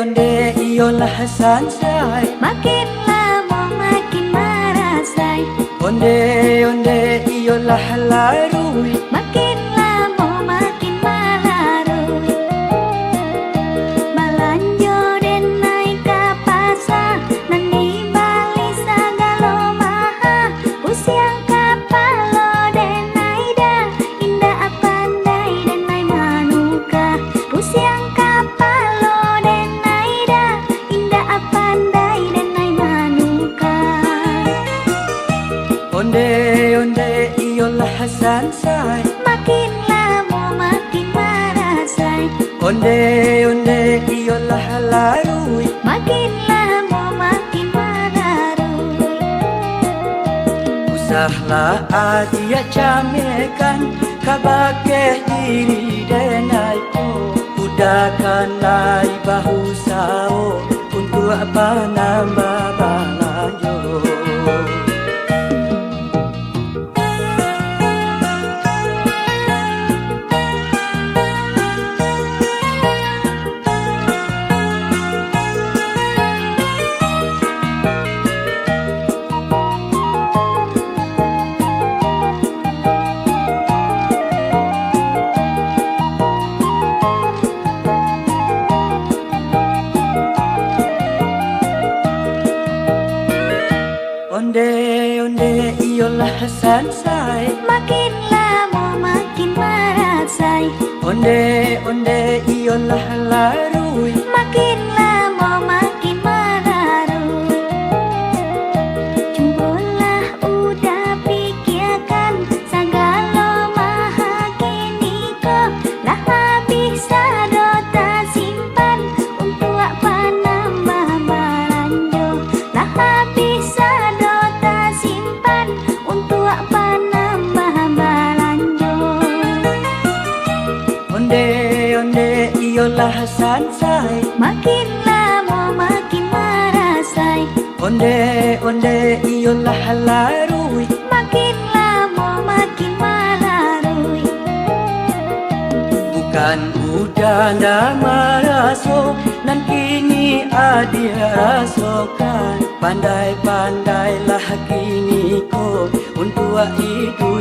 onde iyolah sansai, makin lama makin merasai. onde iyolah larui, Makin lama makin melarui. Balanjo den naik ke pasar, nani bali sagalo maha. Usiang kapalo den naida, indah pandai den nai manuka. Usiang kapalo den naida, indah pandai den nai manuka. onde iyolah sansai, Makin lama makin merasai. onde iyolah larui, Makin lama makin melarui. usahlah adia camekan kabake diri denai po, udakan nai bahu sao untuk apa nambah balanjo. Onde iyolah sansai, Makin lama makin merasai. onde iyolah larui, Makin lama makin melarui. Jumbolah udah pikirkan segala maha kini kok. Lah bisa dota simpan untuk apa nambah balanjo. Lah bisa dota simpan untuk apa nambah balanjo. onde iyolah sansai, Makin lama makin merasai. onde iyolah larui, Makin lama makin melarui. bukan udah ndak maraso, nan kini adia rasokan. Pandai-pandailah kini ko untuk idu